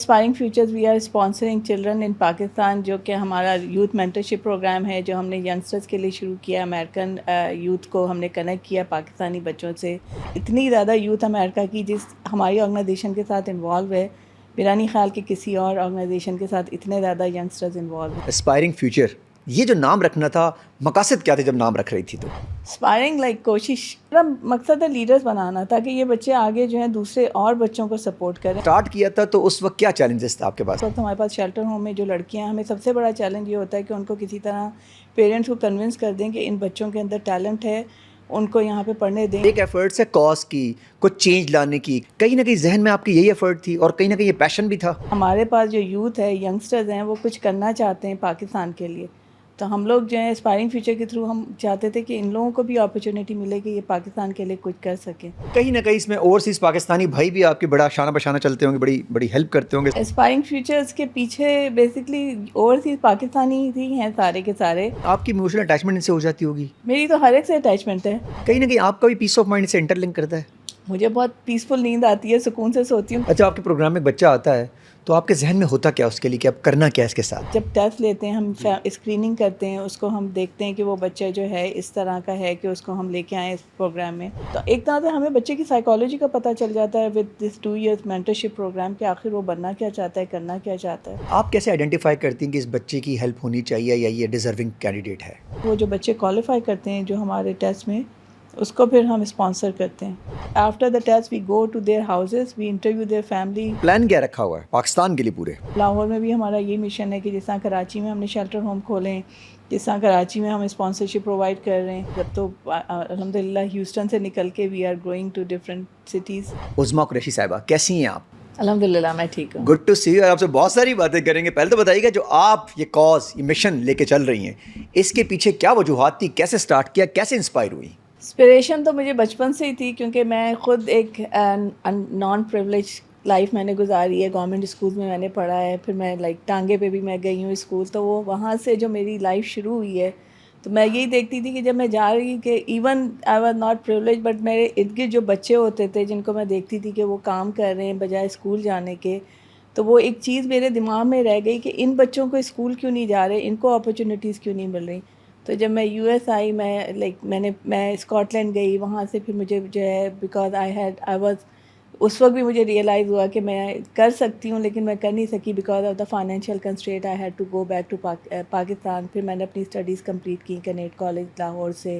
Aspiring futures we are sponsoring children in Pakistan, جو کہ ہمارا یوتھ مینٹرشپ پروگرام ہے جو ہم نے ینگسٹرز کے لیے شروع کیا. امریکن یوتھ کو ہم نے کنیکٹ کیا پاکستانی بچوں سے. اتنی زیادہ یوتھ امریکہ کی جس ہماری آرگنائزیشن کے ساتھ انوالو ہے، میرا نہیں خیال کہ کسی اور آرگنائزیشن کے ساتھ اتنے زیادہ ینگسٹرز انوالو ہیں. اسپائرنگ فیوچر، یہ جو نام رکھنا تھا، مقاصد کیا تھے جب نام رکھ رہی تھی؟ تو اسپائرنگ کوشش، میرا مقصد ہے لیڈرز بنانا تاکہ یہ بچے آگے جو ہیں دوسرے اور بچوں کو سپورٹ کریں. اسٹارٹ کیا تھا تو اس وقت کیا چیلنجز تھے آپ کے پاس؟ اس وقت ہمارے پاس شیلٹر ہوم میں جو لڑکیاں ہیں، ہمیں سب سے بڑا چیلنج یہ ہوتا ہے کہ ان کو کسی طرح پیرنٹس کو کنونس کر دیں کہ ان بچوں کے اندر ٹیلنٹ ہے، ان کو یہاں پہ پڑھنے دیں. ایک ایفرٹس ہے کاز کی، کچھ چینج لانے کی، کہیں نہ کہیں ذہن میں آپ کی یہی ایفرٹ تھی اور کہیں نہ کہیں یہ پیشن بھی تھا. ہمارے پاس جو یوتھ ہے، ینگسٹرز ہیں، وہ کچھ کرنا چاہتے ہیں پاکستان کے لیے، تو ہم لوگ جو ہیں اسپائرنگ فیوچر کے تھرو ہم چاہتے تھے کہ ان لوگوں کو بھی اپرچونیٹی ملے کہ یہ پاکستان کے لیے کچھ کر سکیں. کہیں نہ کہیں اس میں اوورسیز پاکستانی بھائی بھی آپ کے بڑا شانہ بشانہ چلتے ہوں گے، بڑی بڑی ہیلپ کرتے ہوں گے. اسپائرنگ فیوچرز کے پیچھے بیسکلی اوورسیز پاکستانی ہی ہیں سارے کے سارے. آپ کی ایموشنل اٹیچمنٹ ان سے ہو جاتی ہوگی. میری تو ہر ایک سے اٹیچمنٹ ہے. کہیں نہ کہیں آپ کا بھی پیس آف مائنڈ سے انٹر لنک کرتا ہے. مجھے بہت پیسفل نیند آتی ہے، سکون سے سوتی ہوں. اچھا، آپ کے پروگرام میں ایک بچہ آتا ہے تو آپ کے ذہن میں ہوتا کیا اس کے لیے کہ اب کرنا کیا اس کے ساتھ؟ جب ٹیسٹ لیتے ہیں ہم اسکریننگ کرتے ہیں، اس کو ہم دیکھتے ہیں کہ وہ بچہ جو ہے اس طرح کا ہے کہ اس کو ہم لے کے آئیں اس پروگرام میں. تو ایک طرح سے ہمیں بچے کی سائیکالوجی کا پتہ چل جاتا ہے with this 2 years mentorship programme کہ آخر وہ بننا کیا چاہتا ہے، کرنا کیا چاہتا ہے. آپ کیسے آئیڈینٹیفائی کرتی ہیں کہ اس بچے کی ہیلپ ہونی چاہیے یا یہ ڈیزرونگ کینڈیڈیٹ ہے؟ وہ جو بچے کوالیفائی کرتے ہیں جو ہمارے ٹیسٹ میں، اس کو پھر ہم اسپانسر کرتے ہیں. After the test we go to their houses, we interview their family. Plan کیا رکھا ہوا ہے پاکستان کے لیے پورے؟ لاہور میں بھی ہمارا یہ مشن ہے کہ جس طرح کراچی میں ہم نے شیلٹر ہوم کھولیں، جس طرح کراچی میں ہم اسپانسرشپ پرووائڈ کر رہے ہیں. جب تو الحمدللہ ہیوسٹن سے نکل کے we are going to different cities. Uzma Qureshi صاحبہ، کیسی ہیں آپ؟ الحمدللہ میں ٹھیک ہوں. Good to see you. آپ سے بہت ساری باتیں کریں گے. پہلے تو بتائیے گا جو آپ یہ کاز، یہ مشن لے کے چل رہی ہیں، اس کے پیچھے کیا وجوہات تھی؟ کیسے سٹارٹ کیا؟ کیسے انسپائر ہوئی؟ انسپریشن تو مجھے بچپن سے ہی تھی، کیونکہ میں خود ایک نان پریولیج لائف میں نے گزاری ہے. گورنمنٹ اسکول میں نے پڑھا ہے، پھر میں ٹانگے پہ بھی میں گئی ہوں اسکول، تو وہ وہاں سے جو میری لائف شروع ہوئی ہے، تو میں یہی دیکھتی تھی کہ جب میں جا رہی کہ even I was not privilege, but میرے ارد گرد جو بچے ہوتے تھے جن کو میں دیکھتی تھی کہ وہ کام کر رہے ہیں بجائے اسکول جانے کے، تو وہ ایک چیز میرے دماغ میں رہ گئی کہ ان بچوں کو اسکول کیوں نہیں جا رہے، ان کو اپرچونیٹیز کیوں نہیں مل رہی. تو جب میں یو ایس آئی، میں اسکاٹ لینڈ گئی، وہاں سے پھر مجھے جو ہے بیکاز آئی واز، اس وقت بھی مجھے ریئلائز ہوا کہ میں کر سکتی ہوں لیکن میں کر نہیں سکی because of the financial constraint. I had to go back to Pakistan. پھر میں نے اپنی اسٹڈیز کمپلیٹ کی کینیڈ کالج لاہور سے،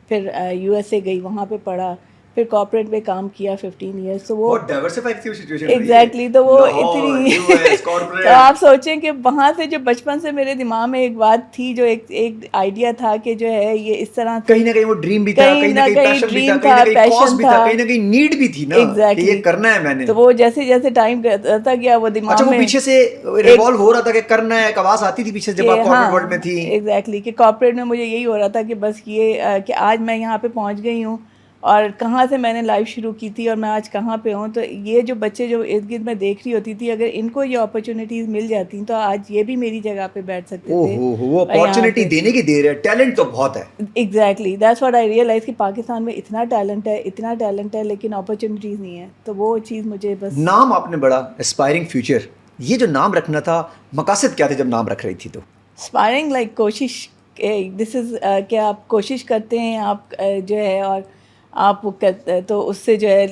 پھر یو ایس اے گئی، وہاں پہ پڑھا، پھر کارپوریٹ میں کام کیا 15 ایئرس. تو وہ ایگزیکٹلی، تو وہ اتنی تو آپ سوچیں کہ وہاں سے جو بچپن سے میرے دماغ میں ایک بات تھی، جو ایک آئیڈیا تھا کہ جو ہے یہ اس طرح کہیں نہ کہیں وہ ڈریم بھی تھا، کہیں نہ کہیں ڈریم تھا، پیشن تھا، کہیں نہ کہیں نیڈ بھی تھی نا کہ یہ کرنا ہے میں نے. تو وہ جیسے جیسے ٹائم رہتا گیا وہ دماغ میں، اچھا، وہ پیچھے سے ریوالو ہو رہا تھا کہ کرنا ہے، ایک آواز آتی تھی پیچھے جب آپ کارپوریٹ ورلڈ میں تھی. ایگزیکٹلی، کہ کارپوریٹ میں مجھے یہی ہو رہا تھا کہ بس یہ کہ آج میں یہاں پہ پہنچ گئی ہوں اور کہاں سے میں نے لائف شروع کی تھی اور میں آج کہاں پہ ہوں. تو یہ جو بچے جو ارد گرد میں دیکھ رہی ہوتی تھی، اگر ان کو یہ اپرچونیٹیز مل جاتی تو آج یہ بھی میری جگہ پہ بیٹھ سکتے تھے. وہ اپرچونیٹی دینے کی دیر ہے، ٹیلنٹ تو بہت ہے. Exactly, that's what I realise کہ پاکستان میں اتنا ٹیلنٹ ہے لیکن اپرچونیٹیز نہیں ہے. تو وہ چیز مجھے بس. نام آپ نے بڑا اسپائرنگ فیوچر، یہ جو نام رکھنا تھا، مقاصد کیا تھے جب نام رکھ رہی تھی؟ تو اسپائرنگ کوشش، دس از کہ آپ کوشش کرتے ہیں، آپ جو ہے اور آپ تو اس سے جو ہے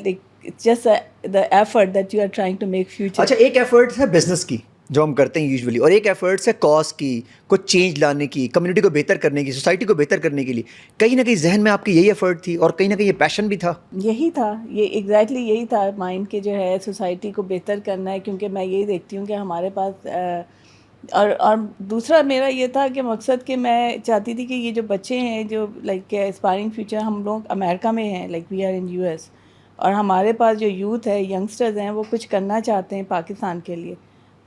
just the effort that you are trying to make future. اچھا، ایک ایفرٹ ہے بزنس کی جو ہم کرتے ہیں یوزولی، اور ایک ایفرٹس ہے کاز کی، کچھ چینج لانے کی، کمیونٹی کو بہتر کرنے کی، سوسائٹی کو بہتر کرنے کے لیے. کہیں نہ کہیں ذہن میں آپ کی یہی ایفرٹ تھی اور کہیں نہ کہیں یہ پیشن بھی تھا. یہی تھا، یہ ایگزیکٹلی یہی تھا مائنڈ کے جو ہے سوسائٹی کو بہتر کرنا ہے. کیونکہ میں یہی دیکھتی ہوں کہ ہمارے پاس اور دوسرا میرا یہ تھا کہ مقصد کہ میں چاہتی تھی کہ یہ جو بچے ہیں جو اسپائرنگ فیوچر، ہم لوگ امریکہ میں ہیں، we are in U S, اور ہمارے پاس جو یوتھ ہے، ینگسٹرز ہیں، وہ کچھ کرنا چاہتے ہیں پاکستان کے لیے.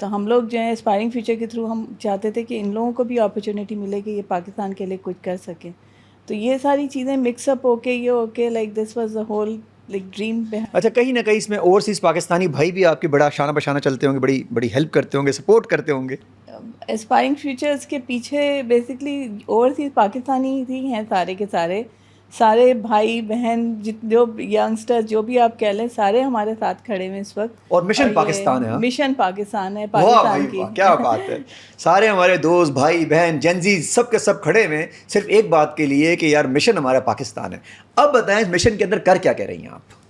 تو ہم لوگ جو ہیں اسپائرنگ فیوچر کے تھرو ہم چاہتے تھے کہ ان لوگوں کو بھی اپرچونیٹی ملے کہ یہ پاکستان کے لیے کچھ کر سکیں. تو یہ ساری چیزیں مکس اپ ہو کے یہ ہو کے this was the whole dream. اچھا، کہیں نہ کہیں اس میں اوورسیز پاکستانی بھائی بھی آپ کے بڑا شانہ بشانہ چلتے ہوں گے، بڑی بڑی ہیلپ کرتے ہوں گے، سپورٹ کرتے ہوں گے. اسپائرنگ فیوچرز کے پیچھے بیسکلی اوورسیز پاکستانی ہی ہیں سارے کے سارے. سارے بھائی بہن جو ینگسٹر جو بھی آپ کہہ لیں سارے ہمارے ساتھ کھڑے ہوئے اس وقت. اور مشن پاکستان ہے. ہاں مشن پاکستان ہے, واہ پاکستان بھائی کی. واہ, کیا بات ہے. سارے ہمارے دوست بھائی بہن جنزی سب کے سب کھڑے ہوئے صرف ایک بات کے لیے کہ یار مشن ہمارا پاکستان ہے. اب بتائیں مشن کے اندر کر کیا کہہ رہی ہیں آپ؟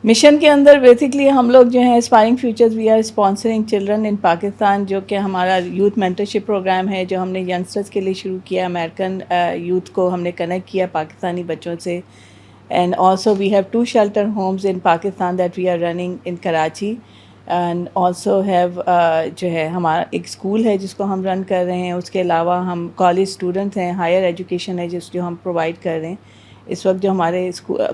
مشن کے اندر بیسکلی ہم لوگ جو ہیں aspiring futures we are sponsoring children in Pakistan, جو کہ ہمارا یوتھ مینٹرشپ پروگرام ہے جو ہم نے ینگسٹرز کے لیے شروع کیا. امریکن یوتھ کو ہم نے کنیکٹ کیا پاکستانی بچوں سے. And also we have 2 shelter homes in Pakistan that we are running in Karachi. And also have جو ہے ہمارا ایک اسکول ہے جس کو ہم رن کر رہے ہیں. اس کے علاوہ ہم کالج اسٹوڈنٹس ہیں, ہائر ایجوکیشن ہے جو ہم پرووائڈ کر رہے ہیں. اس وقت جو ہمارے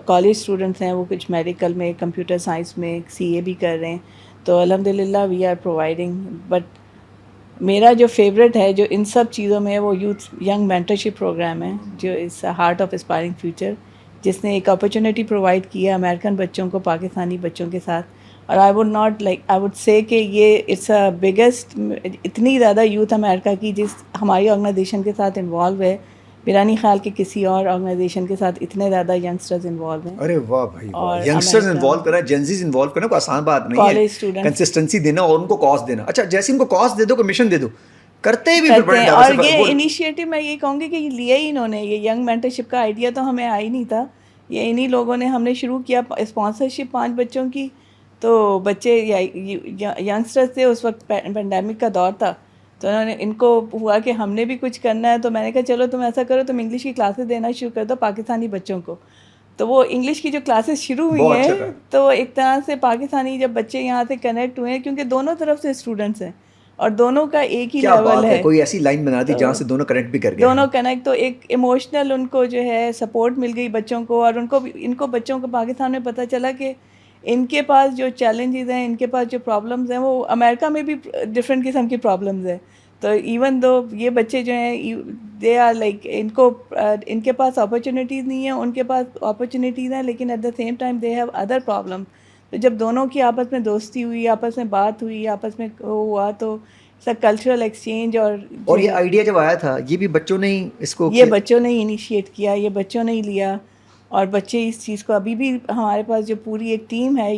کالج اسٹوڈنٹس ہیں وہ کچھ میڈیکل میں, کمپیوٹر سائنس میں, CA بھی کر رہے ہیں. تو الحمد للہ وی آر پرووائڈنگ. بٹ میرا جو فیوریٹ ہے جو ان سب چیزوں میں وہ یوتھ ینگ مینٹرشپ پروگرام ہے جو از ہارٹ آف اسپائرنگ فیوچر, جس نے ایک اپرچونیٹی پرووائڈ کیا امریکن بچوں کو پاکستانی بچوں کے ساتھ. اور آئی ووڈ سے کہ یہ اٹس اے بگیسٹ, اتنی زیادہ یوتھ امریکہ کی جس ہماری آرگنائزیشن کے ساتھ انوالو ہے. میرا نہیں خیال کہ کسی اور آرگنائزیشن کے ساتھ اتنے زیادہ ینگسٹرز انوالو ہیں. ارے واہ بھائی واہ, اور ینگسٹرز انوالو کرنا, جنزیز انوالو کرنا کوئی آسان بات نہیں ہے. کالج اسٹوڈنٹس کنسسٹنسی دینا اور ان کو کاز دینا. اچھا جیسے ان کو کاز دے دو کوئی مشن دے دو, کرتے ہی بھی پھر بڑے. اور یہ انیشیٹو میں یہ کہوں گی کہ یہ لیا ہی انہوں نے, یہ ینگ مینٹرشپ کا آئیڈیا تو ہمیں آئی نہیں تھا. یہ انہی لوگوں نے, ہم نے شروع کیا اسپانسرشپ 5 بچوں کی. تو بچے ینگسٹرز تھے, اس وقت پینڈیمک کا دور تھا, تو انہوں نے ان کو ہوا کہ ہم نے بھی کچھ کرنا ہے. تو میں نے کہا چلو تم ایسا کرو, تم انگلش کی کلاسز دینا شروع کر دو پاکستانی بچوں کو. تو وہ انگلش کی جو کلاسز شروع ہوئی ہیں تو ایک طرح سے پاکستانی جب بچے یہاں سے کنیکٹ ہوئے ہیں, کیونکہ دونوں طرف سے اسٹوڈنٹس ہیں اور دونوں کا ایک ہی لیول ہے. کوئی ایسی لائن بنا دی جہاں سے دونوں کنیکٹ بھی کر گئے. دونوں کنیکٹ, تو ایک ایموشنل ان کو جو ہے سپورٹ مل گئی بچوں کو. اور ان کو بچوں کو پاکستان میں پتہ چلا کہ ان کے پاس جو چیلنجز ہیں, ان کے پاس جو پرابلمز ہیں, وہ امریکہ میں بھی ڈفرینٹ قسم کی پرابلمز ہیں. تو ایون دو یہ بچے جو ہیں دے آر لائک, ان کے پاس اپرچونیٹیز نہیں ہیں, ان کے پاس اپرچونیٹیز ہیں, لیکن at the same time they have other problem. تو جب دونوں کی آپس میں دوستی ہوئی, آپس میں بات ہوئی, آپس میں ہوا, تو کلچرل ایکسچینج. اور یہ آئیڈیا جب آیا تھا یہ بھی بچوں نے ہی اس کو, یہ بچوں نے انیشیٹ کیا, یہ بچوں نے ہی لیا. اور بچے اس چیز کو, ابھی بھی ہمارے پاس جو پوری ایک ٹیم ہے,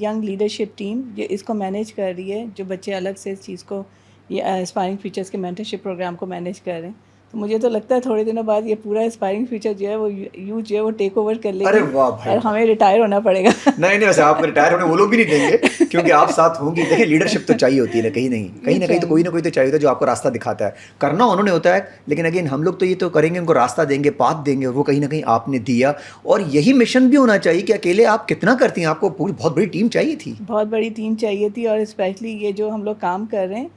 ینگ لیڈرشپ ٹیم, جو اس کو مینیج کر رہی ہے, جو بچے الگ سے اس چیز کو, یہ اسپائرنگ فیوچرز کے مینٹرشپ پروگرام کو مینیج کر رہے ہیں. تو مجھے تو لگتا ہے تھوڑے دنوں بعد یہ پورا اسپائرنگ فیوچر جو ہے وہ یوتھ جو ہے وہ ٹیک اوور کر لے گی. اور ہمیں ریٹائر ہونا پڑے گا. نہیں ویسے آپ کو ریٹائر ہونے وہ لوگ بھی نہیں دیں گے کیونکہ آپ ساتھ ہوں گی. دیکھیں لیڈرشپ تو چاہیے ہوتی ہے, کہیں نہ کہیں تو کوئی نہ کوئی تو چاہیے ہوتا ہے جو آپ کو راستہ دکھاتا ہے. کرنا انہوں نے ہوتا ہے, لیکن اگین ہم لوگ تو یہ تو کریں گے, ان کو راستہ دیں گے, پاتھ دیں گے, اور وہ کہیں نہ کہیں آپ نے دیا. اور یہی مشن بھی ہونا چاہیے کہ اکیلے آپ کتنا کرتی ہیں, آپ کو پوری بہت بڑی ٹیم چاہیے تھی. بہت بڑی ٹیم چاہیے تھی. اور اسپیشلی یہ جو ہم لوگ کام کر رہے ہیں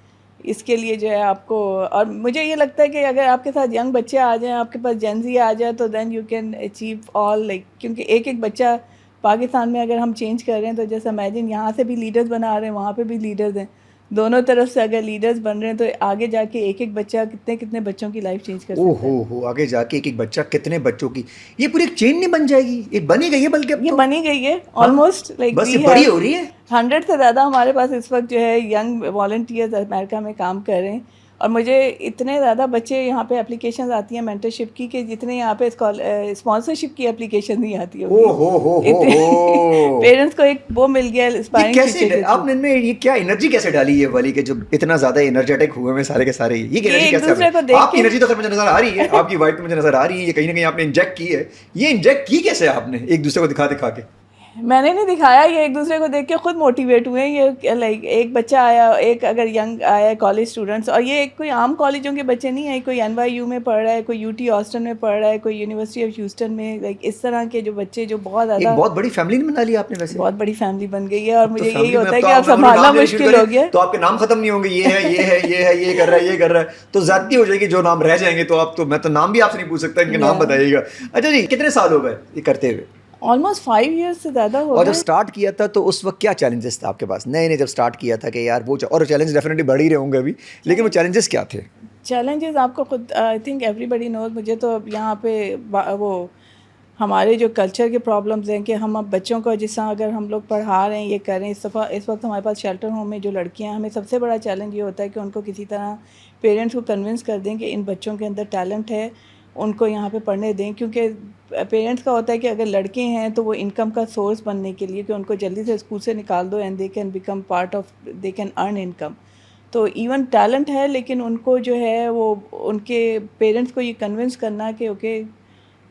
اس کے لیے جو ہے آپ کو, اور مجھے یہ لگتا ہے کہ اگر آپ کے ساتھ ینگ بچے آ جائیں, آپ کے پاس جینزی آ جائے, تو then you can achieve all, like کیونکہ ایک بچہ پاکستان میں اگر ہم چینج کر رہے ہیں تو جیسے امیجن یہاں سے بھی لیڈرز بنا رہے ہیں, وہاں پہ بھی لیڈرز ہیں, دونوں طرف سے اگر لیڈرز بن رہے ہیں تو آگے جا کے ایک بچہ کتنے بچوں کی لائف چینج کر سکتا ہے. ہو آگے جا کے ایک بچہ کتنے بچوں کی, یہ پوری ایک چین نہیں بن جائے گی, یہ بنی گئی ہے, بلکہ یہ بنی گئی ہے آلموسٹ, لائک بس یہ بڑی ہو رہی ہے. 100 سے زیادہ ہمارے پاس اس وقت جو ہے ینگ والنٹیئرز امریکہ میں کام کر رہے ہیں. اور مجھے اتنے زیادہ بچے یہاں پہ اپلیکیشنز آتی ہیں مینٹرشپ کی کہ جتنے یہاں پہ اسپانسرشپ کی اپلیکیشن نہیں آتی ہوگی. پیرنٹس کو ایک وہ مل گیا اسپائرنگ فیوچر. آپ نے ان میں یہ کیا انرجی کیسے ڈالی ہے والی کہ جو اتنا زیادہ انرجیٹک ہوئے ہیں سارے کے سارے, یہ انرجی کیسے, آپ کی انرجی تو مجھے نظر آ رہی ہے, آپ کی وائٹ مجھے نظر آ رہی ہے, یہ کہیں نہ کہیں آپ نے انجیکٹ کی ہے. یہ انجیکٹ کی کیسے آپ نے ایک دوسرے کو دکھا کے؟ میں نے نہیں دکھایا, یہ ایک دوسرے کو دیکھ کے خود موٹیویٹ ہوئے ہیں. یہ لائک ایک بچہ آیا, ایک اگر ینگ آیا کالج اسٹوڈنٹس, اور یہ کوئی عام کالجوں کے بچے نہیں ہیں, کوئی NYU میں پڑھ رہا ہے, کوئی UT آسٹن میں پڑھ رہا ہے, کوئی یونیورسٹی آف ہیوسٹن میں, لائک اس طرح کے جو بچے جو بہت زیادہ, ایک بہت بڑی فیملی بنا لی آپ نے. ویسے بہت بڑی فیملی بن گئی ہے, اور مجھے یہی ہوتا ہے کہ آپ سنبھالنا مشکل ہو گیا. تو آپ کے نام ختم نہیں ہوں گے, یہ ہے یہ ہے یہ ہے یہ کر رہا ہے یہ کر رہا ہے, تو زیادتی ہو جائے گی. جو نام رہ جائیں گے تو آپ تو, میں تو نام بھی آپ سے نہیں پوچھ سکتا, ان کے نام بتائیے گا. اچھا جی, کتنے سال ہو گئے یہ کرتے ہوئے؟ آلموسٹ 5 ایئرس سے زیادہ ہو گئے. اور جب اسٹارٹ کیا تھا تو اس وقت کیا چیلنجز تھے آپ کے پاس, نئے جب اسٹارٹ کیا تھا کہ یار وہ, اور چیلنج ڈیفینیٹلی بڑھ ہی رہے ہوں گے ابھی, لیکن وہ چیلنجز کیا تھے؟ چیلنجز آپ کو خود, آئی تھنک ایوری بڈی نوز. مجھے تو یہاں پہ وہ ہمارے جو کلچر کے پرابلمز ہیں کہ ہم اب بچوں کو جس طرح اگر ہم لوگ پڑھا رہے ہیں, یہ کر رہے ہیں, اس وقت ہمارے پاس شیلٹر ہوم میں جو لڑکیاں ہیں, ہمیں سب سے بڑا چیلنج یہ ہوتا ہے کہ ان کو کسی طرح پیرنٹس کو کنونس کر دیں کہ ان بچوں کے اندر ٹیلنٹ ہے, ان کو یہاں پہ پڑھنے دیں. کیونکہ پیرنٹس کا ہوتا ہے کہ اگر لڑکے ہیں تو وہ انکم کا سورس بننے کے لیے کہ ان کو جلدی سے اسکول سے نکال دو and they can become part of, they can earn income. تو ایون ٹیلنٹ ہے لیکن ان کو جو ہے وہ ان کے پیرنٹس کو یہ کنونس کرنا کہ اوکے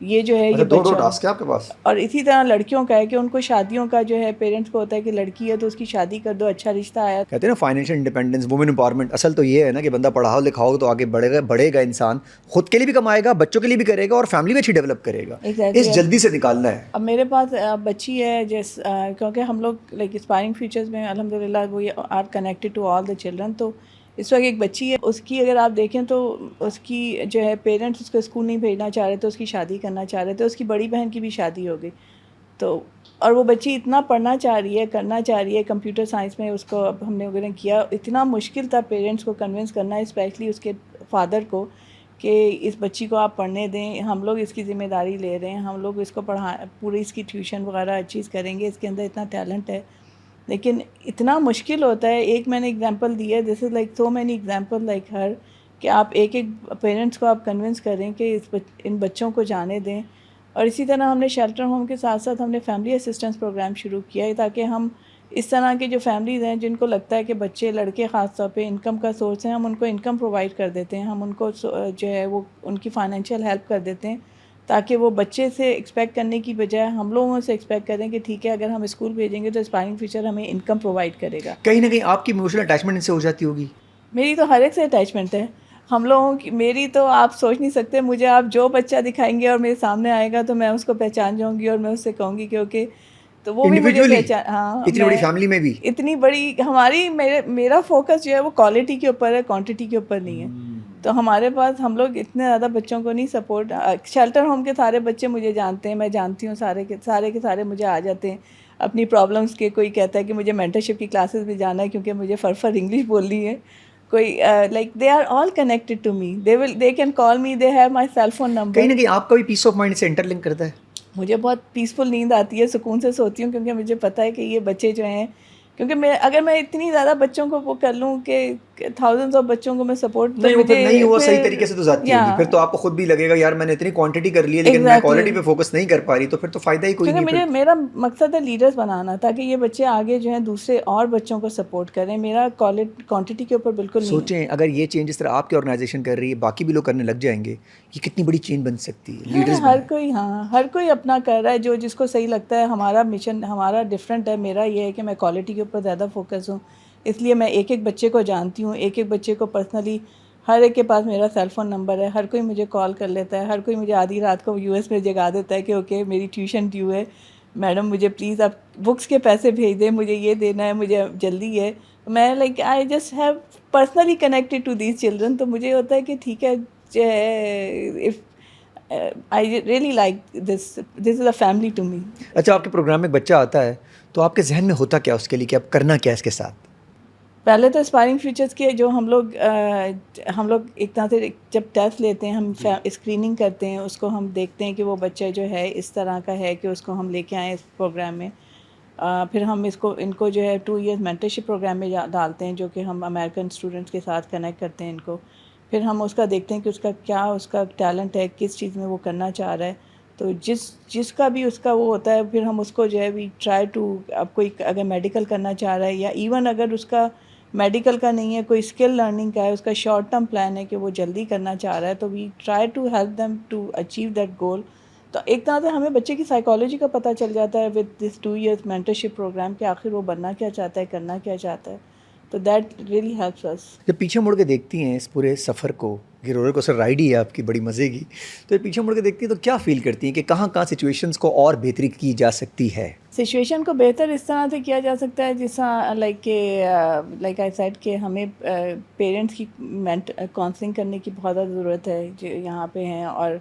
یہ جو ہے یہ اچھا دو بچہ. ٹاسک ہے آپ کے پاس. اور اسی طرح لڑکیوں کا ہے کہ ان کو شادیوں کا جو ہے پیرنٹس کو ہوتا ہے کہ لڑکی ہے تو اس کی شادی کر دو, اچھا رشتہ آیا. کہتے ہیں نا فائنینشیل انڈیپینڈنس, وومن امپاورمنٹ. اصل تو یہ ہے نا کہ بندہ پڑھاؤ لکھاؤ تو آگے بڑھے گا انسان, خود کے لیے بھی کمائے گا, بچوں کے لیے بھی کرے گا, اور فیملی بھی اچھی ڈیولپ کرے گا. اس جلدی سے نکالنا ہے. اب میرے پاس بچی ہے کیونکہ ہم لوگ لائک اسپائرنگ فیوچرز میں الحمد للہ وہ are connected to all the children. تو اس وقت ایک بچی ہے, اس کی اگر آپ دیکھیں تو اس کی جو ہے پیرنٹس اس کو اسکول نہیں بھیجنا چاہ رہے تھے, اس کی شادی کرنا چاہ رہے تھے. اس کی بڑی بہن کی بھی شادی ہو گئی. تو اور وہ بچی اتنا پڑھنا چاہ رہی ہے, کرنا چاہ رہی ہے کمپیوٹر سائنس میں. اس کو اب ہم نے وغیرہ کیا, اتنا مشکل تھا پیرنٹس کو کنونس کرنا, اسپیشلی اس کے فادر کو, کہ اس بچی کو آپ پڑھنے دیں, ہم لوگ اس کی ذمہ داری لے رہے ہیں, ہم لوگ اس کو پوری اس کی ٹیوشن وغیرہ ہر چیز کریں گے, اس کے اندر اتنا ٹیلنٹ ہے. لیکن اتنا مشکل ہوتا ہے. ایک میں نے اگزامپل دی ہے, this is like so many example like ہر, کہ آپ ایک پیرنٹس کو آپ کنونس کریں کہ ان بچوں کو جانے دیں. اور اسی طرح ہم نے شیلٹر ہوم کے ساتھ ساتھ ہم نے فیملی اسسٹنس پروگرام شروع کیا ہے, تاکہ ہم اس طرح کے جو فیملیز ہیں جن کو لگتا ہے کہ بچے لڑکے خاص طور پہ انکم کا سورس ہیں, ہم ان کو انکم پرووائڈ کر دیتے ہیں, ہم ان کو جو ہے وہ ان کی فائنینشیل ہیلپ کر دیتے ہیں, تاکہ وہ بچے سے ایکسپیکٹ کرنے کی بجائے ہم لوگوں سے ایکسپیکٹ کریں کہ ٹھیک ہے اگر ہم اسکول بھیجیں گے تو اسپائرنگ فیوچر ہمیں انکم پرووائڈ کرے گا. کہیں نہ کہیں آپ کی ایموشنل اٹیچمنٹ ان سے ہو جاتی ہوگی. میری تو ہر ایک سے اٹیچمنٹ ہے ہم لوگوں کی. میری تو آپ سوچ نہیں سکتے, مجھے آپ جو بچہ دکھائیں گے اور میرے سامنے آئے گا تو میں اس کو پہچان جاؤں گی, اور میں اس سے کہوں گی کہ اوکے, تو وہ بھی مجھے انڈیویجولی پہچان. ہاں, اتنی بڑی فیملی میں بھی اتنی بڑی ہماری میرا فوکس جو ہے وہ کوالٹی کے اوپر ہے, کوانٹٹی کے اوپر نہیں ہے. تو ہمارے پاس ہم لوگ اتنے زیادہ بچوں کو نہیں سپورٹ. شیلٹر ہوم کے سارے بچے مجھے جانتے ہیں, میں جانتی ہوں, سارے کے سارے مجھے آ جاتے ہیں اپنی پرابلمس کے. کوئی کہتا ہے کہ مجھے مینٹرشپ کی کلاسز میں جانا ہے کیونکہ مجھے فرفر انگلش بولنی ہے. کوئی like they are all connected to me, they can call me, they have my cell phone number. کہیں نہ کہیں آپ کا بھی پیس آف مائنڈ سے انٹر لنک کرتا ہے. مجھے بہت پیسفل نیند آتی ہے, سکون سے سوتی ہوں, کیونکہ مجھے پتہ ہے کہ یہ بچے جو ہیں, کیونکہ اگر میں اتنی زیادہ بچوں کو وہ کر لوں کہ تھاؤزنڈس آف بچوں کو میں سپورٹ, تو نہیں وہ پھر مجھے نہیں ہوا صحیح طریقے سے تو ذاتی ہوگی. پھر تو آپ کو خود بھی لگے گا یار میں نے اتنی کوانٹٹی کر لی ہے لیکن میں کوالٹی پہ فوکس نہیں کر پا رہی, تو پھر تو فائدہ ہی کوئی نہیں. کیونکہ میرا مقصد ہے لیڈرز بنانا, تاکہ یہ بچے آگے جو ہیں دوسرے اور بچوں کو سپورٹ کریں. میرا کوانٹٹی کے اوپر بالکل نہیں ہے. سوچیں اگر یہ چینج اس طرح آپ کی آرگنائزیشن کر رہی ہے, باقی بھی لوگ کرنے لگ جائیں گے, یہ کتنی بڑی چینج بن سکتی ہے. لیڈرز ہر کوئی اپنا کر رہا ہے جو جس کو صحیح لگتا ہے. ہمارا مشن ہمارا ڈفرینٹ ہے. میرا یہ ہے کہ میں کوالٹی کے اوپر زیادہ فوکس ہوں, اس لیے میں ایک ایک بچے کو جانتی ہوں, ایک ایک بچے کو پرسنلی, ہر ایک کے پاس میرا سیل فون نمبر ہے, ہر کوئی مجھے کال کر لیتا ہے, ہر کوئی مجھے آدھی رات کو US میں جگا دیتا ہے کہ اوکے میری ٹیوشن ڈیو ہے, میڈم مجھے پلیز آپ بکس کے پیسے بھیج دیں, مجھے یہ دینا ہے, مجھے جلدی ہے. میں like I just have personally connected to these children. تو مجھے ہوتا ہے کہ ٹھیک ہے, جو ہے I really like this is a family to me. اچھا آپ کے پروگرام میں ایک بچہ آتا ہے تو آپ کے ذہن میں ہوتا کیا اس کے لیے کہ اب کرنا کیا اس کے ساتھ؟ پہلے تو اسپائرنگ فیوچرز کے جو ہم لوگ ایک طرح سے جب ٹیسٹ لیتے ہیں, ہم اسکریننگ کرتے ہیں, اس کو ہم دیکھتے ہیں کہ وہ بچہ جو ہے اس طرح کا ہے کہ اس کو ہم لے کے آئیں اس پروگرام میں. پھر ہم ان کو جو ہے 2 ایئرز مینٹرشپ پروگرام میں ڈالتے ہیں, جو کہ ہم امریکن اسٹوڈنٹس کے ساتھ کنیکٹ کرتے ہیں ان کو. پھر ہم اس کا دیکھتے ہیں کہ اس کا ٹیلنٹ ہے, کس چیز میں وہ کرنا چاہ رہا ہے. تو جس کا بھی اس کا وہ ہوتا ہے, پھر ہم اس کو جو ہے وی ٹرائی ٹو, اب کوئی اگر میڈیکل کرنا چاہ رہا ہے, یا ایون اگر اس کا میڈیکل کا نہیں ہے, کوئی اسکل لرننگ کا ہے, اس کا شارٹ ٹرم پلان ہے کہ وہ جلدی کرنا چاہ رہا ہے, تو we try to help them to achieve that goal. تو ایک طرح سے ہمیں بچے کی سائیکالوجی کا پتہ چل جاتا ہے with this 2 years mentorship programme کہ آخر وہ بننا کیا چاہتا ہے, کرنا کیا چاہتا ہے. تو دیٹ ریئلی ہیلپس اس. جب پیچھے مڑ کے دیکھتی ہیں اس پورے سفر کو, یہ رولر کوسٹر رائڈ ہی ہے آپ کی بڑی مزے کی, تو پیچھے مڑ کے دیکھتی ہیں تو کیا فیل کرتی ہیں کہ کہاں سچویشنز کو اور بہتری کی جا سکتی ہے؟ سچویشن کو بہتر اس طرح سے کیا جا سکتا ہے جس طرح لائک آئی سیڈ کہ ہمیں پیرنٹس کی کاؤنسلنگ کرنے کی بہت زیادہ ضرورت ہے جو یہاں پہ ہیں, اور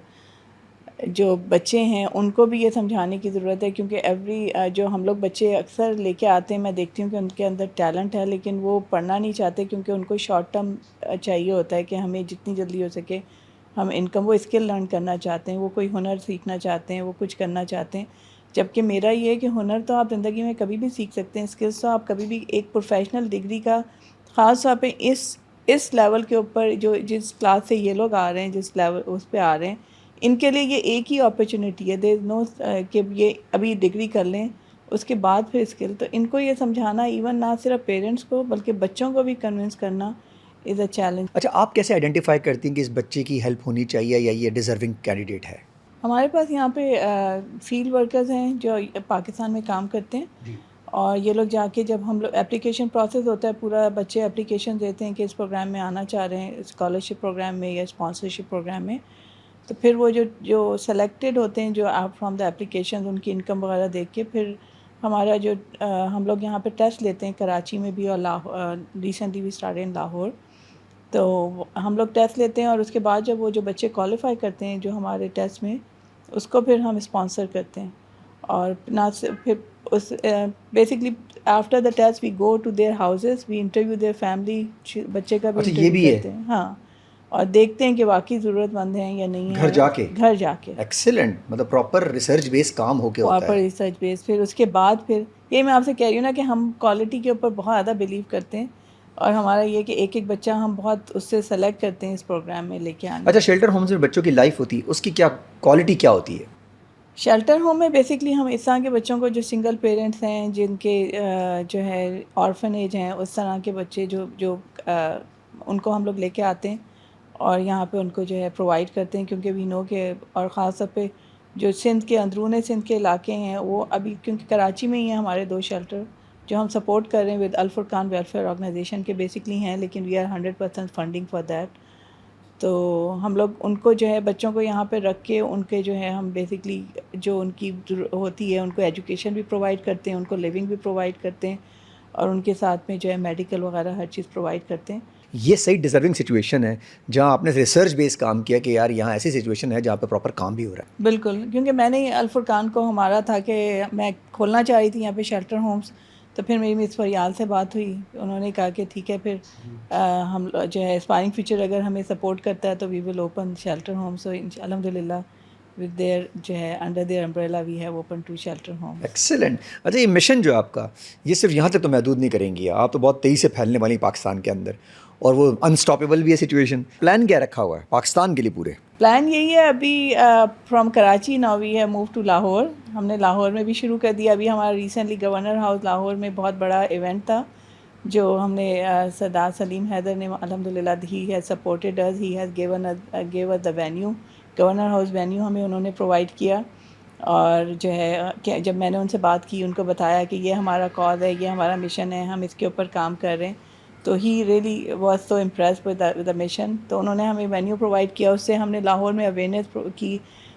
جو بچے ہیں ان کو بھی یہ سمجھانے کی ضرورت ہے. کیونکہ جو ہم لوگ بچے اکثر لے کے آتے ہیں, میں دیکھتی ہوں کہ ان کے اندر ٹیلنٹ ہے لیکن وہ پڑھنا نہیں چاہتے, کیونکہ ان کو شارٹ ٹرم چاہیے ہوتا ہے کہ ہمیں جتنی جلدی ہو سکے ہم انکم, وہ اسکل لرن کرنا چاہتے ہیں, وہ کوئی ہنر سیکھنا چاہتے ہیں, وہ کچھ کرنا چاہتے ہیں. جبکہ میرا یہ ہے کہ ہنر تو آپ زندگی میں کبھی بھی سیکھ سکتے ہیں, اسکلس تو آپ کبھی بھی, ایک پروفیشنل ڈگری کا خاص طور پہ اس لیول کے اوپر جو جس کلاس سے یہ لوگ آ رہے ہیں, جس لیول اس پہ آ رہے ہیں, ان کے لیے یہ ایک ہی اپرچونیٹی ہے، دیر نو کہ یہ ابھی ڈگری کر لیں اس کے بعد پھر اسکل. تو ان کو یہ سمجھانا ایون نہ صرف پیرنٹس کو بلکہ بچوں کو بھی کنونس کرنا از اے چیلنج. اچھا آپ کیسے آئیڈینٹیفائی کرتی ہیں کہ اس بچے کی ہیلپ ہونی چاہیے یا یہ ڈیزرونگ کینڈیڈیٹ ہے؟ ہمارے پاس یہاں پہ فیلڈ ورکرز ہیں جو پاکستان میں کام کرتے ہیں، اور یہ لوگ جا کے جب ہم لوگ اپلیکیشن پروسیس ہوتا ہے پورا، بچے اپلیکیشن دیتے ہیں کہ اس پروگرام میں آنا چاہ رہے ہیں، اسکالرشپ پروگرام میں یا اسپانسرشپ پروگرام میں، تو پھر وہ جو سلیکٹڈ ہوتے ہیں جو آپ فرام دا اپلیکیشن، ان کی انکم وغیرہ دیکھ کے پھر ہمارا جو ہم لوگ یہاں پہ ٹیسٹ لیتے ہیں کراچی میں بھی، اور recently we started in Lahore. تو ہم لوگ ٹیسٹ لیتے ہیں اور اس کے بعد جب وہ جو بچے کوالیفائی کرتے ہیں جو ہمارے ٹیسٹ میں، اس کو پھر ہم اسپانسر کرتے ہیں. اور نہ پھر اس basically after the test we go to their houses, we interview their family, بچے کا بھی اچھا یہ انٹرویو بھی ہے کرتے ہیں. ہاں، اور دیکھتے ہیں کہ واقعی ضرورت مند ہیں یا نہیں گھر ہے. جا کے؟ گھر جا کے ایکسیلنٹ، مطلب پراپر ریسرچ بیس کام ہو کے ہوتا پراپر ہے. ریسرچ بیس. پھر اس کے بعد پھر یہ میں آپ سے کہہ رہی ہوں نا کہ ہم کوالٹی کے اوپر بہت زیادہ بلیو کرتے ہیں، اور ہمارا یہ کہ ایک ایک بچہ ہم بہت اس سے سلیکٹ کرتے ہیں اس پروگرام میں لے کے آنے. اچھا شیلٹر ہومز میں بچوں کی لائف ہوتی ہے، اس کی کیا کوالٹی کیا ہوتی ہے؟ شیلٹر ہوم میں بیسکلی ہم اس طرح کے بچوں کو جو سنگل پیرنٹس ہیں، جن کے جو ہے آرفنیج ہیں، اس طرح کے بچے جو ان کو ہم لوگ لے کے آتے ہیں اور یہاں پہ ان کو جو ہے پرووائڈ کرتے ہیں، کیونکہ وی نو کہ، اور خاص طور پہ جو سندھ کے اندرون سندھ کے علاقے ہیں وہ ابھی، کیونکہ کراچی میں ہی ہیں ہمارے 2 شیلٹر جو ہم سپورٹ کر رہے ہیں ود الفرقان ویلفیئر آرگنائزیشن کے بیسکلی ہیں، لیکن we are 100% funding for that. تو ہم لوگ ان کو جو ہے بچوں کو یہاں پہ رکھ کے ان کے جو ہے ہم بیسکلی جو ان کی ہوتی ہے ان کو ایجوکیشن بھی پرووائڈ کرتے ہیں، ان کو لیونگ بھی پرووائڈ کرتے ہیں، اور ان کے ساتھ میں جو ہے میڈیکل وغیرہ ہر چیز پرووائڈ کرتے ہیں. یہ صحیح ڈیزرونگ سچویشن ہے جہاں آپ نے ریسرچ بیس کام کیا کہ یار یہاں ایسی سچویشن ہے جہاں پہ پراپر کام بھی ہو رہا ہے. بالکل، کیونکہ میں نے الفرقان کو ہمارا تھا کہ میں کھولنا چاہ رہی تھی یہاں پہ شیلٹر ہومز، تو پھر میری مس فریال سے بات ہوئی، انہوں نے کہا کہ ٹھیک ہے پھر ہم جو ہے اسپائرنگ فیوچر اگر ہمیں سپورٹ کرتا ہے تو we will open shelter home. So الحمد للہ ود دیئر جو ہے under their umbrella we have open 2 shelter homes. Excellent. اچھا یہ مشن جو آپ کا، یہ صرف یہاں تک تو محدود نہیں کریں گی آپ، تو بہت تیزی سے پھیلنے والی پاکستان کے اندر، اور وہ انسٹاپیبل بھی ہے سچویشن. پلان کیا رکھا ہوا ہے پاکستان کے لیے پورے؟ پلان یہی ہے ابھی فرام کراچی ناؤ وی ہے موو ٹو لاہور. ہم نے لاہور میں بھی شروع کر دیا. ابھی ہمارا ریسنٹلی گورنر ہاؤس لاہور میں بہت بڑا ایونٹ تھا جو ہم نے سردار سلیم حیدر نے الحمد للہ he has supported us, he has give us the venue, governor house venue ہمیں انہوں نے پرووائڈ کیا. اور جو ہے کہ جب میں نے ان سے بات کی، ان کو بتایا کہ یہ ہمارا کاز ہے، یہ ہمارا مشن ہے، ہم اس کے اوپر کام کر رہے ہیں، تو he really was so impressed with the mission. تو انہوں نے ہمیں وینیو پرووائڈ کیا. اس سے ہم نے لاہور میں اویئرنیس کی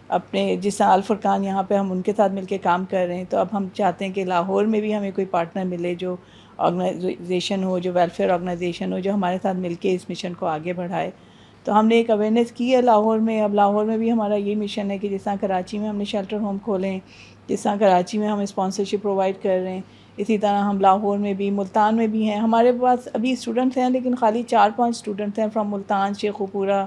اپنے، جس طرح الفرقان یہاں پہ ہم ان کے ساتھ مل کے کام کر رہے ہیں، تو اب ہم چاہتے ہیں کہ لاہور میں بھی ہمیں کوئی پارٹنر ملے جو آرگنائزیشن ہو، جو ویلفیئر آرگنائزیشن ہو، جو ہمارے ساتھ مل کے اس مشن کو آگے بڑھائے. تو ہم نے ایک اویئرنیس کی ہے لاہور میں. اب لاہور میں بھی ہمارا یہ مشن ہے کہ جس طرح کراچی میں ہم نے شیلٹر ہوم کھولے ہیں، جس طرح کراچی میں ہم اسپانسرشپ پرووائڈ کر رہے ہیں، اسی طرح ہم لاہور میں بھی، ملتان میں بھی ہیں. ہمارے پاس ابھی اسٹوڈنٹس ہیں لیکن خالی 4-5 اسٹوڈنٹس ہیں فرام ملتان، شیخو پورہ،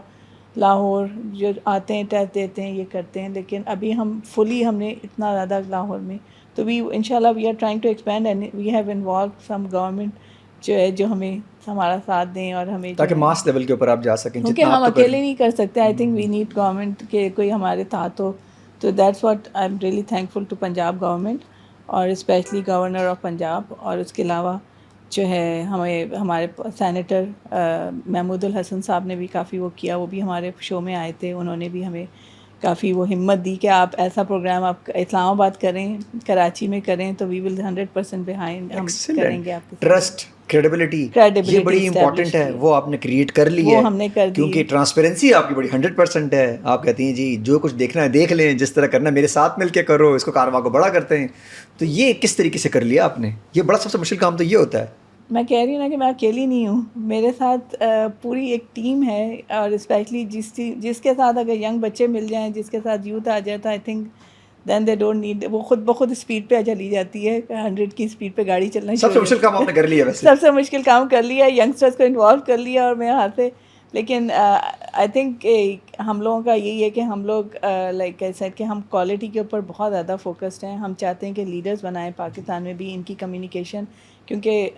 لاہور، جو آتے ہیں ٹیسٹ دیتے ہیں، یہ کرتے ہیں. لیکن ابھی ہم فلی ہم نے اتنا زیادہ لاہور میں، تو وی انشاءاللہ we are trying to expand and we have involve some government جو ہے جو ہمیں ہمارا ساتھ دیں اور ہمیں جو تاکہ ہے، ماس لیول کے اوپر آپ جا سکیں کیونکہ جتنا ہم آپ تو کر. اکیلے نہیں کر سکتے. I think we need government کہ کوئی ہمارے ساتھ ہو. تو that's what I am really thankful to Punjab government, اور اسپیشلی گورنر آف پنجاب. اور اس کے علاوہ جو ہے ہمارے سینیٹر محمود الحسن صاحب نے بھی کافی وہ کیا، وہ بھی ہمارے شو میں آئے تھے. انہوں نے بھی ہمیں کافی وہ ہمت دی کہ آپ ایسا پروگرام آپ اسلام آباد کریں، کراچی میں کریں، تو وی ول 100% بہائنڈ، ہم کریں گے آپ کے ساتھ. ٹرسٹ، کریڈیبلٹی، یہ کریڈیبلٹی بڑی اسٹیبلش امپورٹنٹ ہے، کی، وہ آپ نے کریٹ کر لی ہے. وہ ہم نے کر دی. کیونکہ ٹرانسپیرنسی آپ کی بڑی 100% ہے. آپ کہتی ہیں جی جو کچھ دیکھنا ہے دیکھ لیں، جس طرح کرنا ہے میرے ساتھ مل کے کرو، اس کو کارواں کو بڑا کرتے ہیں. تو یہ کس طریقے سے کر لیا آپ نے؟ یہ بڑا سب سے مشکل کام تو یہ ہوتا ہے. میں کہہ رہی ہوں نا کہ میں اکیلی نہیں ہوں، میرے ساتھ پوری ایک ٹیم ہے. اور اسپیشلی جس کے ساتھ اگر ینگ بچے مل جائیں، جس کے ساتھ یوتھ آ جائے، تو I think then they don't need, وہ خود بخود اسپیڈ پہ چلی جاتی ہے، 100 کی اسپیڈ پہ گاڑی چلنا سب سے شروع. مشکل کام آپ نے کر لیا ویسے. سب سے مشکل کام کر لیا، ینگسٹرس کو انوالو کر لیا اور میرے ہاتھ سے. لیکن آئی تھنک ہم لوگوں کا یہی ہے کہ ہم لوگ لائک آئی سیڈ کہ ہم کوالٹی کے اوپر بہت زیادہ فوکسڈ ہیں. ہم چاہتے ہیں کہ لیڈرز بنائیں پاکستان میں بھی ان کی کمیونیکیشن، کیونکہ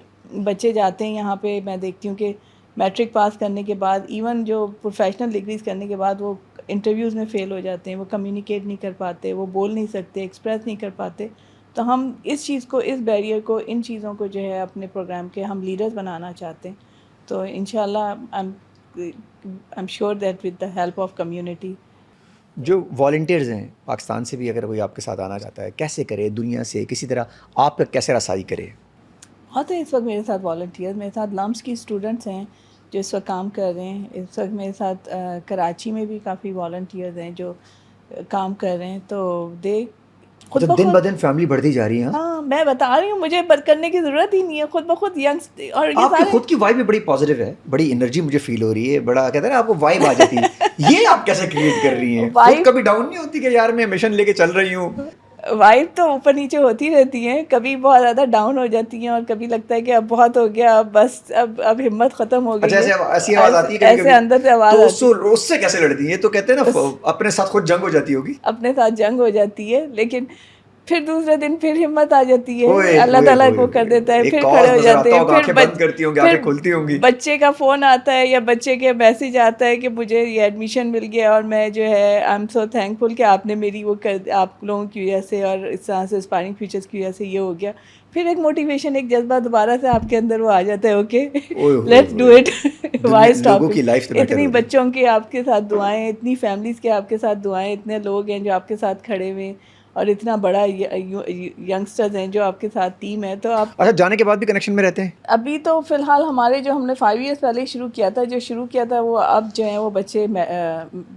بچے جاتے ہیں یہاں پہ، میں دیکھتی ہوں کہ میٹرک پاس کرنے کے بعد، ایون جو پروفیشنل ڈگریز کرنے کے بعد، وہ انٹرویوز میں فیل ہو جاتے ہیں, وہ کمیونیکیٹ نہیں کر پاتے, وہ بول نہیں سکتے, ایکسپریس نہیں کر پاتے. تو ہم اس چیز کو, اس بیریئر کو, ان چیزوں کو جو ہے اپنے پروگرام کے ہم لیڈرز بنانا چاہتے ہیں. تو انشاءاللہ آئی am sure that with the help of community. جو والنٹیئرز ہیں پاکستان سے بھی اگر کوئی آپ کے ساتھ آنا چاہتا ہے, کیسے کرے, دنیا سے کسی طرح آپ تک کیسے رسائی کرے؟ بہت ہے اس وقت میرے ساتھ والنٹیئر, میرے ساتھ لمس کی اسٹوڈنٹس ہیں جو اس وقت کام کر رہے ہیں. اس وقت میرے ساتھ کراچی میں بھی کافی والنٹیئرز ہیں جو کام کر رہے ہیں. تو دے خود مطلب دن بخود, بدن فیملی بڑھتی جا رہی ہے. ہاں میں بتا رہی ہوں, مجھے کرنے کی ضرورت ہی نہیں ہے, خود بخود ینگس. اور یہ آپ کی سارے خود کی وائب بھی بڑی پازیٹیو ہے, بڑی انرجی مجھے فیل ہو رہی ہے, بڑا کہتے ہیں نا آپ کو وائب آ جاتی ہے. یہ آپ کیسے کریٹ کر رہی ہیں؟ خود کبھی ڈاؤن نہیں ہوتی کہ یار میں مشن لے کے چل رہی ہوں؟ وائب تو اوپر نیچے ہوتی رہتی ہیں, کبھی بہت زیادہ ڈاؤن ہو جاتی ہیں اور کبھی لگتا ہے کہ اب بہت ہو گیا, اب بس اب ہمت ختم ہو گئی اچھا, ہے. ایسی آواز آتی ہے کبھی ایسے کبھی اندر سے آواز تو آتی ہے, اس سے کیسے لڑتی ہیں؟ تو کہتے ہیں نا اپنے ساتھ خود جنگ ہو جاتی ہوگی. اپنے ساتھ جنگ ہو جاتی ہے, لیکن پھر دوسرے دن پھر ہمت آ جاتی ہے, اوئے اللہ اوئے تعالیٰ اوئے وہ کر اوئے, دیتا ہے, ایک پھر کاز کھڑے ہو نظر جاتے آتا ہیں. ہوگا, آنکھیں بند کرتی ہوں گی, پھر آنکھیں کھلتی ہوں گی. بچے کا فون آتا ہے یا بچے کے میسج آتا ہے کہ مجھے یہ ایڈمیشن مل گیا اور میں جو ہے آئی ایم سو تھینک فل کہ آپ نے میری وہ آپ لوگوں کی وجہ سے اور اس طرح سے اسپائرنگ فیوچرس کی وجہ سے یہ ہو گیا. پھر ایک موٹیویشن, ایک جذبہ دوبارہ سے آپ کے اندر وہ آ جاتا ہے, okay let's do it, why لوگوں اسٹاپ کی لائف اٹ. تو بیٹر اتنی ہو رہی ہے. بچوں کی آپ کے ساتھ دعائیں, اتنی فیملیز کے آپ کے ساتھ دعائیں, اتنے لوگ ہیں جو آپ کے ساتھ کھڑے ہوئے, اور اتنا بڑا ینگسٹرز ہیں جو آپ کے ساتھ ٹیم ہے. تو آپ اچھا, جانے کے بعد بھی کنیکشن میں رہتے ہیں؟ ابھی تو فی الحال ہمارے جو ہم نے 5 ایئرس پہلے شروع کیا تھا وہ اب جو ہیں وہ بچے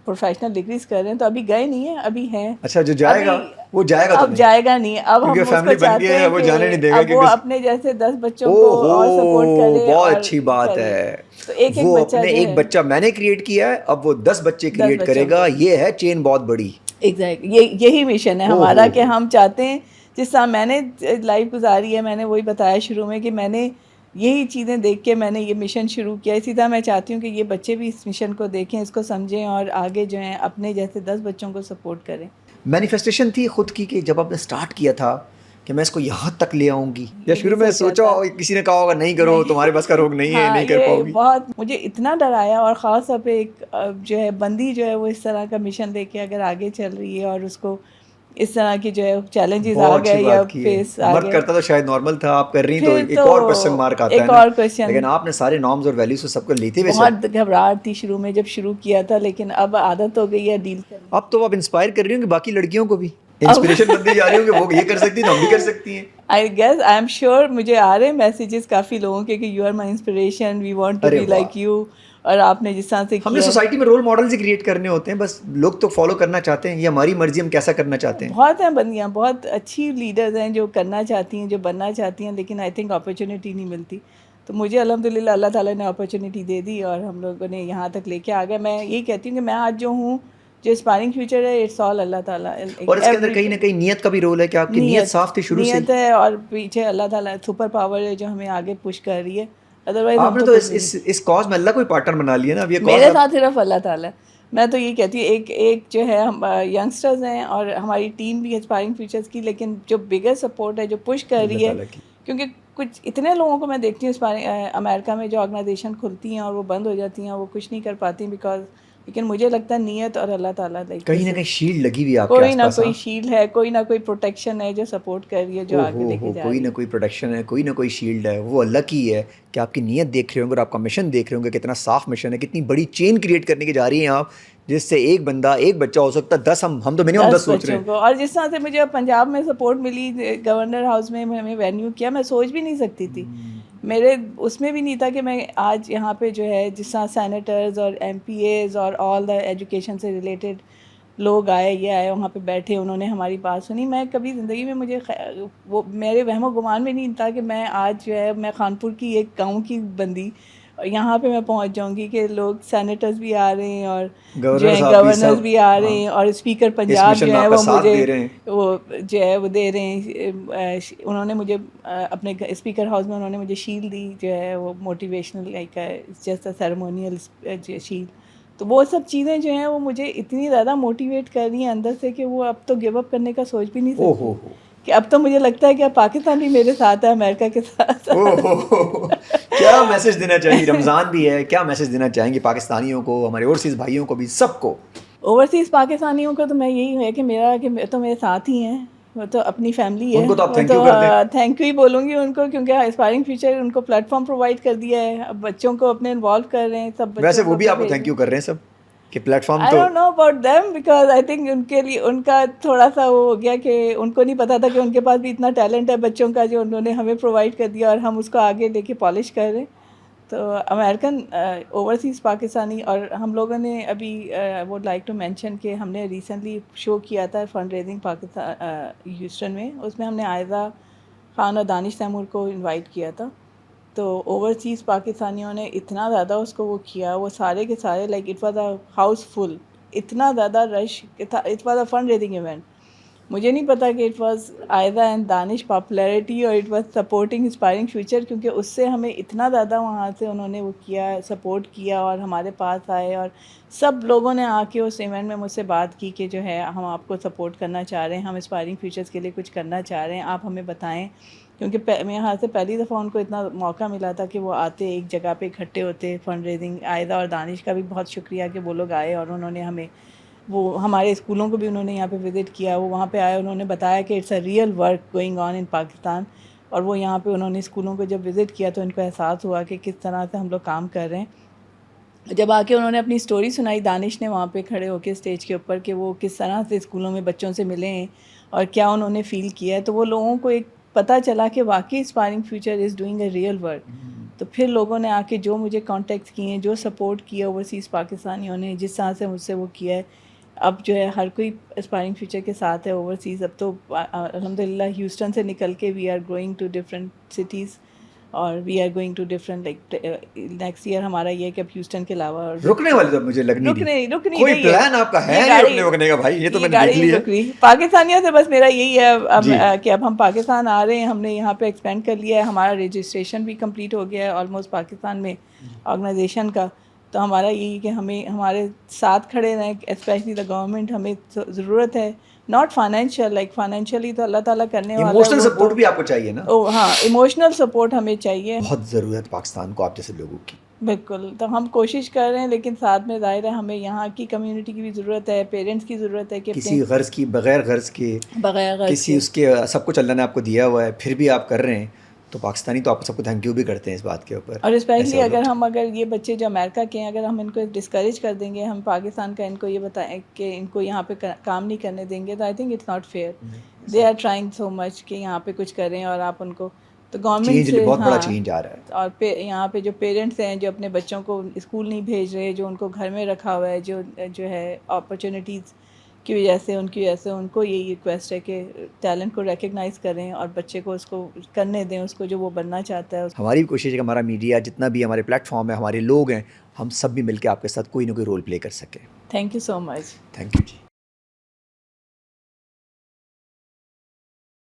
پروفیشنل ڈگریز کر رہے ہیں, تو ابھی گئے نہیں ہیں, ابھی ہیں. اچھا, جو جائے گا وہ جائے گا تو اب نہیں, جائے گا نہیں, اب کیونکہ ہم اس کو فیملی بن گئی چاہتے ہے, ہیں وہ کہ جانے نہیں دے گا. اب وہ کیونکہ اپنے جیسے 10 بچوں او کو ہو, اور سپورٹ کرے. بہت اور اچھی بات کرے. ہے. تو ایک وہ بچہ اپنے جو ایک ہے بچہ میں نے کریٹ کیا ہے, اب وہ 10 بچے 10 کریٹ کرے بچوں گا. کو. یہ ہے چین بہت بڑی. ایگزیکٹلی, یہی مشن ہے او ہمارا ہو کہ ہو. ہم چاہتے ہیں جس طرح میں نے لائف گزاری ہے, میں نے وہی بتایا شروع میں کہ میں نے یہی چیزیں دیکھ کے میں نے یہ مشن شروع کیا. اسی طرح میں چاہتی ہوں کہ یہ بچے بھی اس مشن کو دیکھیں, اس کو سمجھیں اور آگے جو ہیں اپنے جیسے 10 بچوں کو سپورٹ کریں. مینیفیسٹیشن تھی خود کی کہ جب آپ نے اسٹارٹ کیا تھا کہ میں اس کو یہاں تک لے آؤں گی, یا شروع میں سوچا کسی نے کہا ہوگا نہیں کرو, تمہارے بس کا روگ نہیں ہے, ہاں, نہیں کر یہ پاؤ گی؟ بہت مجھے اتنا ڈرایا, اور خاص طور پہ ایک جو ہے بندی جو ہے وہ اس طرح کا مشن لے کے اگر آگے چل رہی ہے اور اس کو اس طرح کی جو ہے چیلنجز آ بہت اچھی گئے یا بات کی ہے. فیس آ مرد گئے, کرتا تو شاید نارمل تھا, آپ کر رہی تو پھر ایک اور کوسچن مارک آتا ہے ایک نا. اور کوشچن. لیکن آپ نے سارے نارمز اور ویلیوز کو سب کو لیتے ہوئے بہت گھبراہٹ تھی شروع میں جب شروع کیا تھا, لیکن اب عادت ہو گئی ہے ڈیل کرنے. اب تو آپ انسپائر کر رہی ہوں کہ باقی لڑکیوں کو بھی انسپریشن بنتی جا رہی ہوں کہ وہ یہ کر سکتی ہیں تو ہم بھی کر سکتی ہیں. I guess I am sure مجھے آ رہے ہیں میسیجز کافی لوگوں کے کہ you are my inspiration, we want to ارے بی واہ, لائک یو. اور آپ نے جس طرح سے ہم نے کیا ہے, سوسائٹی میں رول ماڈلز ہی کریٹ کرنے ہوتے ہیں, بس لوگ تو فالو کرنا چاہتے ہیں, یہ ہماری مرضی ہم کیسا کرنا چاہتے ہیں. بہت ہیں بندیاں, بہت اچھی لیڈرز ہیں جو کرنا چاہتی ہیں, جو بننا چاہتی ہیں, لیکن آئی تھنک اپرچونیٹی نہیں ملتی. تو مجھے الحمدللہ اللہ تعالیٰ نے اپرچونیٹی دے دی اور ہم لوگوں نے یہاں تک لے کے آ گئے. میں یہی کہتی ہوں کہ میں آج جو ہوں, جو اسپائرنگ فیوچر ہے, اٹس آل اللہ تعالیٰ. اور اس کے اندر کہیں نہ کہیں نیت کا بھی رول ہے کہ آپ کی نیت صاف تھی شروع سے ہی. نیت ہے, اور پیچھے اللہ تعالیٰ سپر پاور ہے جو ہمیں آگے پش کر رہی ہے. ادروائز آپ ہم نے تو تو کچھ بھی نہیں. اس کاز میں اللہ کو ہی پارٹنر بنا لیا نا. اب یہ کاز میرے ساتھ صرف اللہ تعالیٰ ہے. میں تو یہ کہتی ہوں ایک جو ہے ہم ینگسٹرز ہیں اور ہماری ٹیم بھی ہے اسپائرنگ فیوچرز کی, لیکن جو بگر سپورٹ ہے, جو پش کر اللہ رہی ہے, تعالیٰ کی. کیونکہ کچھ اتنے لوگوں کو میں دیکھتی ہوں امریکہ میں جو آرگنائزیشن کھلتی ہیں اور وہ بند ہو جاتی ہیں, وہ کچھ نہیں کر پاتی بیکاز, لیکن مجھے لگتا ہے نیت اور اللہ تعالیٰ کہیں نہ کہیں شیلڈ لگی ہوئی ہے آپ کے کوئی آس نہ پاس. کوئی شیلڈ ہے, کوئی نہ کوئی پروٹیکشن ہے جو سپورٹ کر رہی ہے, جو آگے لے کے جا کوئی رہی نہ ہے. کوئی پروٹیکشن ہے, کوئی نہ کوئی شیلڈ ہے. وہ اللہ کی ہے کہ آپ کی نیت دیکھ رہے ہوں گے اور آپ کا مشن دیکھ رہے ہوں گے, کتنا صاف مشن ہے, کتنی بڑی چین کریٹ کرنے کی جا رہی ہیں آپ, جس سے ایک بندہ ایک بچہ ہو سکتا ہے 10, ہم تو منیمم 10 سوچ رہے بچوں ہیں. کو. اور جس طرح سے مجھے پنجاب میں سپورٹ ملی, گورنر ہاؤس میں ہمیں وینیو کیا, میں سوچ بھی نہیں سکتی تھی, میرے اس میں بھی نہیں تھا کہ میں آج یہاں پہ جو ہے جس طرح سینیٹرز اور ایم پی ایز اور آل دا ایجوکیشن سے ریلیٹڈ لوگ آئے, یہ آئے, وہاں پہ بیٹھے, انہوں نے ہماری بات سنی. میں کبھی زندگی میں مجھے وہ میرے وہم و گمان میں نہیں تھا کہ میں آج جو ہے میں خانپور کی ایک گاؤں کی بندی یہاں پہ میں پہنچ جاؤں گی کہ لوگ سینیٹرز بھی آ رہے ہیں اور جو ہے گورنرز بھی آ رہے ہیں, اور اسپیکر پنجاب جو ہے وہ مجھے وہ جو ہے وہ دے رہے ہیں. انہوں نے مجھے اپنے اسپیکر ہاؤس میں انہوں نے مجھے شیل دی جو ہے وہ موٹیویشنل لائک جیسا سیریمونیل شیل. تو وہ سب چیزیں جو ہیں وہ مجھے اتنی زیادہ موٹیویٹ کر رہی ہیں اندر سے کہ وہ اب تو گیو اپ کرنے کا سوچ بھی نہیں سکتی, کہ اب تو مجھے لگتا ہے کہ اب پاکستان بھی میرے ساتھ ہے, امریکہ کے ساتھ. کیا میسج دینا چاہیں گی؟ رمضان بھی ہے, کیا میسج دینا چاہیں گی پاکستانیوں کو, ہمارے اوورسیز بھائیوں کو بھی, سب کو؟ اوورسیز پاکستانیوں کو تو میں یہی ہے کہ میرا کہ تو میرے ساتھ ہی ہیں, وہ تو اپنی فیملی ہے, ان کو تو آپ وہ تھینک تو یو کر دیں. تھینک یو ہی بولوں گی ان کو, کیونکہ اسپائرنگ فیوچر ان کو پلیٹ فارم پرووائڈ کر دیا ہے, اب بچوں کو اپنے انوالو کر رہے ہیں, سب ویسے بچوں وہ کو بھی اپنے آپ کو بھیج تھینک رہے یو ہیں. کر رہے ہیں سب کہ پلیٹ فارم I تو don't know about them because I think ان کے لیے ان کا تھوڑا سا وہ ہو گیا کہ ان کو نہیں پتا تھا کہ ان کے پاس بھی اتنا ٹیلنٹ ہے بچوں کا جو انہوں نے ہمیں پرووائڈ کر دیا, اور ہم اس کو آگے لے کے پالش کر رہے ہیں. تو امریکن اوورسیز پاکستانی, اور ہم لوگوں نے ابھی ووڈ لائک ٹو مینشن کہ ہم نے ریسنٹلی شو کیا تھا فنڈ ریزنگ پاکستان ہیوسٹن میں, اس میں ہم نے عائضہ خان اور دانش تیمور کو انوائٹ کیا تھا. تو اوورسیز پاکستانیوں نے اتنا زیادہ اس کو وہ کیا, وہ سارے کے سارے like it was a house full, اتنا زیادہ رش تھا, it was a fund raising event. مجھے نہیں پتا کہ it was Aiza and Danish popularity اور it was supporting aspiring future, کیونکہ اس سے ہمیں اتنا زیادہ وہاں سے انہوں نے وہ کیا, سپورٹ کیا, اور ہمارے پاس آئے, اور سب لوگوں نے آ کے اس ایونٹ میں مجھ سے بات کی کہ جو ہے ہم آپ کو سپورٹ کرنا چاہ رہے ہیں, ہم اسپائرنگ فیوچرس کے لیے کچھ کرنا چاہ رہے ہیں, آپ ہمیں بتائیں. کیونکہ میں یہاں سے پہلی دفعہ ان کو اتنا موقع ملا تھا کہ وہ آتے ایک جگہ پہ اکٹھے ہوتے فنڈ ریزنگ. عائضہ اور دانش کا بھی بہت شکریہ کہ وہ لوگ آئے, اور انہوں نے ہمیں وہ ہمارے اسکولوں کو بھی انہوں نے یہاں پہ وزٹ کیا, وہ وہاں پہ آئے, انہوں نے بتایا کہ it's a real work going on in Pakistan. اور وہ یہاں پہ انہوں نے اسکولوں کو جب وزٹ کیا تو ان کو احساس ہوا کہ کس طرح سے ہم لوگ کام کر رہے ہیں. جب آ کے انہوں نے اپنی اسٹوری سنائی دانش نے وہاں پہ کھڑے ہو کے اسٹیج کے اوپر, کہ وہ کس طرح سے اسکولوں میں بچوں سے ملے ہیں اور کیا انہوں نے فیل کیا ہے, تو وہ لوگوں کو ایک پتہ چلا کہ واقعی aspiring future is doing a real work. تو پھر لوگوں نے آ کے جو مجھے کانٹیکٹ کیے ہیں, جو سپورٹ کیا اوورسیز پاکستانیوں نے, جس طرح سے مجھ سے وہ کیا ہے, اب جو ہے ہر کوئی اسپائرنگ فیوچر کے ساتھ ہے اوورسیز. اب تو الحمد للہ ہیوسٹن سے نکل کے we are going to different cities, اور we are going to different like next year ہمارا یہ ہے کہ اب ہیوسٹن کے علاوہ رکنے والی تو مجھے لگنی رک نہیں کوئی رہی ہے پلان آپ کا ہے یہ نہیں گاڑی, رکنے کا بھائی, یہ تو میں نے گاڑی دیکھ نہیں لیا رک رہی. پاکستانیوں سے بس میرا یہی ہے اب جی. کہ اب ہم پاکستان آ رہے ہیں, ہم نے یہاں پہ ایکسپینڈ کر لیا ہے, ہمارا رجسٹریشن بھی کمپلیٹ ہو گیا ہے آلموسٹ پاکستان میں آرگنائزیشن کا. تو ہمارا یہی کہ ہمیں ہمارے ساتھ کھڑے رہیں, اسپیشلی دا گورنمنٹ, ہمیں ضرورت ہے ناٹ فائنینشیل, لائک فائنینشیلی تو اللہ تعالیٰ کرنے والا ہے, ایموشنل وہ تو سپورٹ بھی آپ کو چاہیے نا, ہاں ایموشنل سپورٹ ہمیں چاہیے, بہت ضرورت پاکستان کو آپ جیسے لوگوں کی. بالکل. تو ہم کوشش کر رہے ہیں, لیکن ساتھ میں ظاہر ہے ہمیں یہاں کی کمیونٹی کی بھی ضرورت ہے, پیرنٹس کی ضرورت ہے کہ اپنے کسی غرض کی بغیر غرض کے بغیر غرض کسی کے اس کے سب کچھ اللہ نے آپ کو دیا ہوا ہے, پھر بھی آپ کر رہے ہیں, تو پاکستانی تو آپ سب کو تھینک یو بھی کرتے ہیں اس بات کے اوپر. اور ایسے اسپیشلی ہو اگر لوگ ہم اگر یہ بچے جو امریکہ کے ہیں, اگر ہم ان کو ڈسکریج کر دیں گے, ہم پاکستان کا ان کو یہ بتائیں کہ ان کو یہاں پہ کام نہیں کرنے دیں گے, تو I think it's not fair. They are trying so much کہ یہاں پہ کچھ کریں, اور آپ ان کو تو گورنمنٹ چینج سے, بہت بڑا ہاں, چینج آ رہا ہے. اور یہاں پہ جو پیرنٹس ہیں جو اپنے بچوں کو اسکول نہیں بھیج رہے, جو ان کو گھر میں رکھا ہوا ہے, جو ہے اپرچونیٹیز کی وجہ سے, ان کی وجہ سے ان کو یہی ریکویسٹ ہے کہ ٹیلنٹ کو ریکگنائز کریں اور بچے کو اس کو کرنے دیں, اس کو جو وہ بننا چاہتا ہے. ہماری بھی کوشش ہے کہ ہمارا میڈیا جتنا بھی ہمارے پلیٹ فارم ہے, ہمارے لوگ ہیں, ہم سب بھی مل کے آپ کے ساتھ کوئی نہ کوئی رول پلے کر سکیں. Thank you so much. Thank you G.